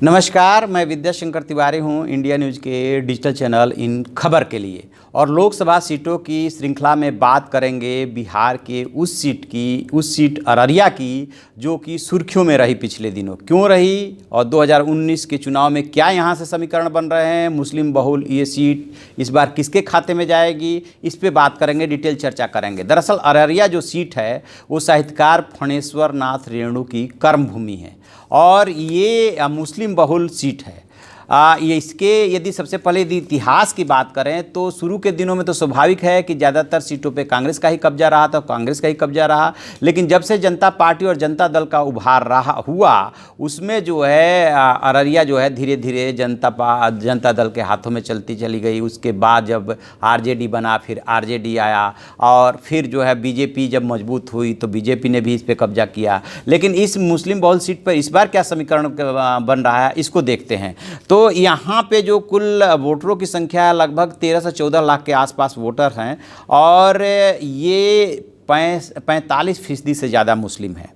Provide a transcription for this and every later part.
नमस्कार, मैं विद्याशंकर तिवारी हूं इंडिया न्यूज़ के डिजिटल चैनल इन खबर के लिए। और लोकसभा सीटों की श्रृंखला में बात करेंगे बिहार के उस सीट अररिया की जो कि सुर्खियों में रही पिछले दिनों। क्यों रही और 2019 के चुनाव में क्या यहां से समीकरण बन रहे हैं, मुस्लिम बहुल ये सीट इस बार किसके खाते में जाएगी, इस पे बात करेंगे, डिटेल चर्चा करेंगे। दरअसल अररिया जो सीट है वो साहित्यकार फणेश्वर नाथ रेणु की कर्मभूमि है और ये मुस्लिम बहुल सीट है। ये इसके यदि सबसे पहले यदि इतिहास की बात करें तो शुरू के दिनों में तो स्वाभाविक है कि ज़्यादातर सीटों पे कांग्रेस का ही कब्जा रहा था, कांग्रेस का ही कब्जा रहा। लेकिन जब से जनता पार्टी और जनता दल का उभार हुआ उसमें जो है अररिया जो है धीरे धीरे जनता दल के हाथों में चलती चली गई। उसके बाद जब आरजेडी बना, फिर आरजेडी आया और फिर जो है बीजेपी जब मजबूत हुई तो बीजेपी ने भी इस पर कब्जा किया। लेकिन इस मुस्लिम बहुल सीट पर इस बार क्या समीकरण बन रहा है इसको देखते हैं। तो यहाँ पे जो कुल वोटरों की संख्या लगभग 13 से 14 लाख के आसपास वोटर हैं और ये 45% से ज़्यादा मुस्लिम है।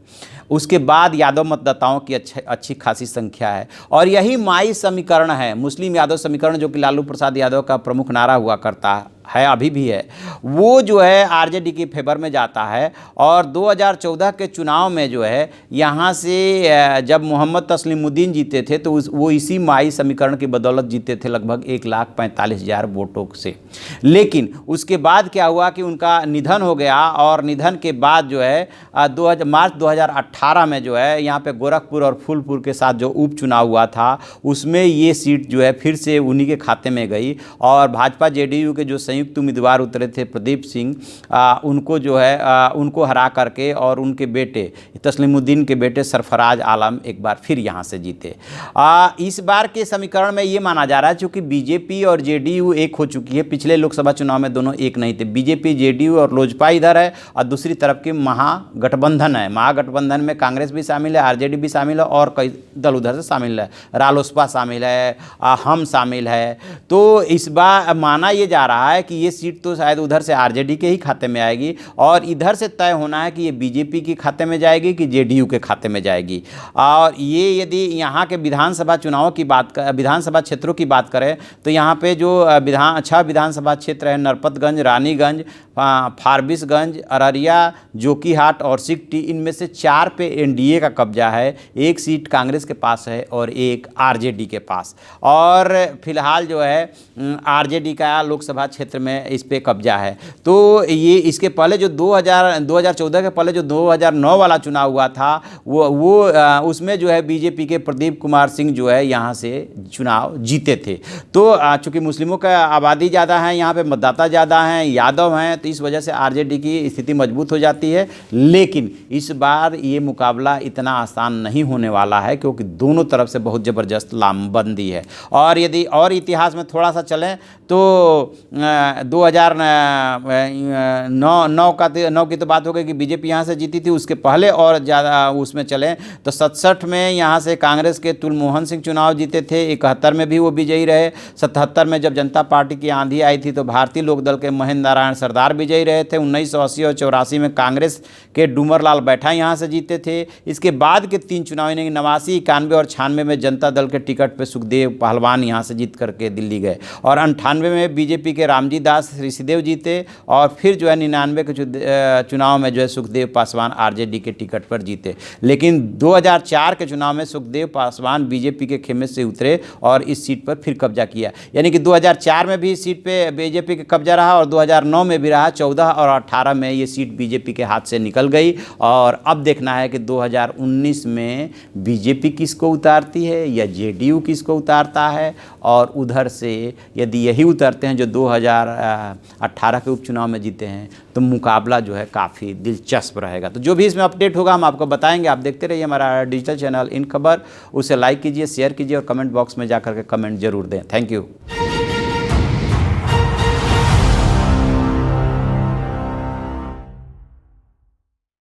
उसके बाद यादव मतदाताओं की अच्छी खासी संख्या है और यही माई समीकरण है, मुस्लिम यादव समीकरण, जो कि लालू प्रसाद यादव का प्रमुख नारा हुआ करता है, अभी भी है। वो जो है आरजेडी के फेवर में जाता है और 2014 के चुनाव में जो है यहाँ से जब मोहम्मद तस्लीमुद्दीन जीते थे तो वो इसी माई समीकरण की बदौलत जीते थे लगभग 1,45,000 वोटों से। लेकिन उसके बाद क्या हुआ कि उनका निधन हो गया और निधन के बाद जो है मार्च 2018 में जो है यहाँ पे गोरखपुर और फूलपुर के साथ जो उपचुनाव हुआ था उसमें ये सीट जो है फिर से उन्हीं के खाते में गई और भाजपा जेडीयू के जो संयुक्त उम्मीदवार उतरे थे प्रदीप सिंह, उनको जो है उनको हरा करके और उनके बेटे तस्लीमुद्दीन के बेटे सरफराज आलम एक बार फिर यहाँ से जीते। इस बार के समीकरण में ये माना जा रहा है क्योंकि बीजेपी और जेडीयू एक हो चुकी है। पिछले लोकसभा चुनाव में दोनों एक नहीं थे, बीजेपी जेडीयू और लोजपा इधर है और दूसरी तरफ की महागठबंधन है। महागठबंधन में कांग्रेस भी शामिल है, आरजेडी भी शामिल है और कई दल उधर से शामिल है, रालोसपा शामिल है, हम शामिल है। तो इस बार माना ये जा रहा है कि ये सीट तो शायद उधर से आरजेडी के ही खाते में आएगी और इधर से तय होना है कि ये बीजेपी के खाते में जाएगी कि जेडीयू के खाते में जाएगी। और ये यदि यहाँ के विधानसभा चुनावों की विधानसभा क्षेत्रों की बात करें तो यहाँ पे जो 6 विधानसभा क्षेत्र है, नरपतगंज, रानीगंज, फारबिसगंज, अररिया, जोकीहाट और सिकटी, इनमें से 4 पे एनडीए का कब्जा है, 1 सीट कांग्रेस के पास है और 1 आरजेडी के पास। और फिलहाल जो है आरजेडी का लोकसभा क्षेत्र में इस पे कब्जा है। तो ये इसके पहले जो 2014 के पहले जो 2009 वाला चुनाव हुआ था वो उसमें जो है बीजेपी के प्रदीप कुमार सिंह जो है यहाँ से चुनाव जीते थे। तो चूँकि मुस्लिमों का आबादी ज़्यादा है, यहाँ पे मतदाता ज़्यादा हैं, यादव हैं, तो इस वजह से आरजेडी की स्थिति मजबूत हो जाती है। लेकिन इस बार ये मुकाबला इतना आसान नहीं होने वाला है क्योंकि दोनों तरफ से बहुत ज़बरदस्त लामबंदी है। और यदि और इतिहास में थोड़ा सा चलें तो 2009 की तो बात हो गई कि बीजेपी यहाँ से जीती थी। उसके पहले और ज़्यादा उसमें चलें तो 67 में यहाँ से कांग्रेस के तुलमोहन सिंह चुनाव जीते थे, 71 में भी वो विजयी रहे, 77 में जब जनता पार्टी की आंधी आई थी तो भारतीय लोकदल के महेंद्र नारायण सरदार विजयी रहे थे। 1980 और 84 में कांग्रेस के डूमरलाल बैठा यहाँ से जीते थे। इसके बाद के 3 चुनाव यानी 89, 91 और 96 में जनता दल के टिकट पर सुखदेव पहलवान यहाँ से जीत करके दिल्ली गए और 98 में बीजेपी के रामजी दास ऋषिदेव जीते और फिर जो है 99 के चुनाव में जो है सुखदेव पासवान आरजेडी के टिकट पर जीते। लेकिन 2004 के चुनाव में सुखदेव पासवान बीजेपी के खेमे से उतरे और इस सीट पर फिर कब्जा किया। यानी कि 2004 में भी इस सीट पे बीजेपी का कब्जा रहा और 2009 में भी रहा, 14 और 18 में ये सीट बीजेपी के हाथ से निकल गई। और अब देखना है कि 2019 में बीजेपी किसको उतारती है या जेडीयू किसको उतारता है। और उधर से यदि यही उतरते हैं जो 2018 के उपचुनाव में जीते हैं तो मुकाबला जो है काफ़ी दिलचस्प रहेगा। तो जो भी इसमें अपडेट होगा हम आपको बताएंगे। आप देखते रहिए हमारा डिजिटल चैनल इन खबर, उसे लाइक कीजिए, शेयर कीजिए और कमेंट बॉक्स में जाकर के कमेंट जरूर दें। Thank you.